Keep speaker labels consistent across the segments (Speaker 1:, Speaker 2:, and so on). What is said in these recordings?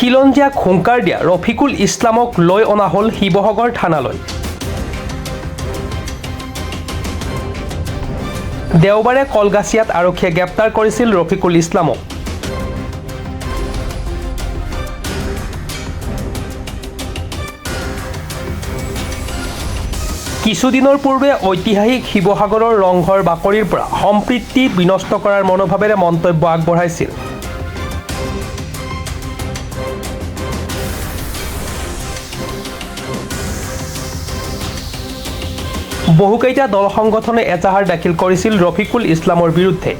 Speaker 1: খিলঞ্জীয়াক হুংকাৰ দিয়া ৰফিকুল ইছলামক লৈ অনা হ'ল শিৱসাগৰ থানালৈ। দেওবাৰে কলগাছিয়াত আৰক্ষীয়ে গ্ৰেপ্তাৰ কৰিছিল ৰফিকুল ইছলামক। কিছুদিনৰ পূৰ্বে ঐতিহাসিক শিৱসাগৰৰ ৰংঘৰ বাকৰিৰ পৰা সম্প্ৰীতি বিনষ্ট কৰাৰ মনোভাৱেৰে মন্তব্য আগবঢ়াইছিল। বহুকেইটা দল সংগঠনে এজাহাৰ দাখিল কৰিছিল ৰফিকুল ইছলামৰ বিৰুদ্ধে।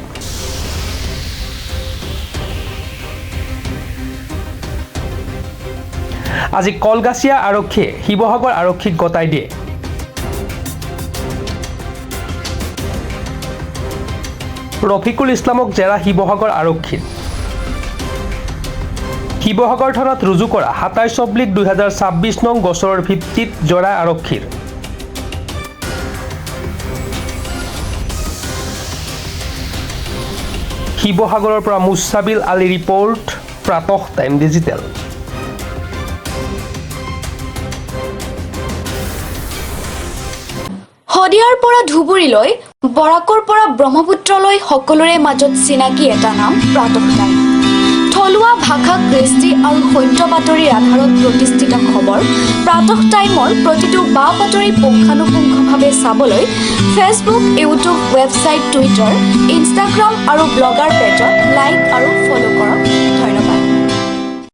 Speaker 1: আজি কলগাছিয়া আৰক্ষীয়ে শিৱসাগৰ আৰক্ষীক গতাই দিয়ে। ৰফিকুল ইছলামক জেৰা শিৱসাগৰ আৰক্ষীৰ। শিৱসাগৰ থানাত ৰুজু কৰা 27/2026 নং গোচৰৰ ভিত্তিত জেৰা আৰক্ষীৰ। শিৱসাগৰৰ পৰা মুছাবিল আলী ৰিপৰ্ট, প্ৰাতঃ টাইম ডিজিটেল।
Speaker 2: শদিয়াৰ পৰা ধুবুৰীলৈ, বৰাকৰ পৰা ব্ৰহ্মপুত্ৰলৈ সকলোৰে মাজত চিনাকি এটা নাম প্ৰাতঃ টাইম। থলুৱা ভাষা, কৃষ্টি আৰু সত্য বাতৰিৰ আধাৰত প্ৰতিষ্ঠিত খবৰ প্ৰাতঃ টাইমৰ প্ৰতিটো বা বাতৰি পুংখানুপুংখভাৱে চাবলৈ Facebook, YouTube, website, Twitter, Instagram আৰু ব্লগাৰ পেজত লাইক আৰু ফ'ল' কৰক।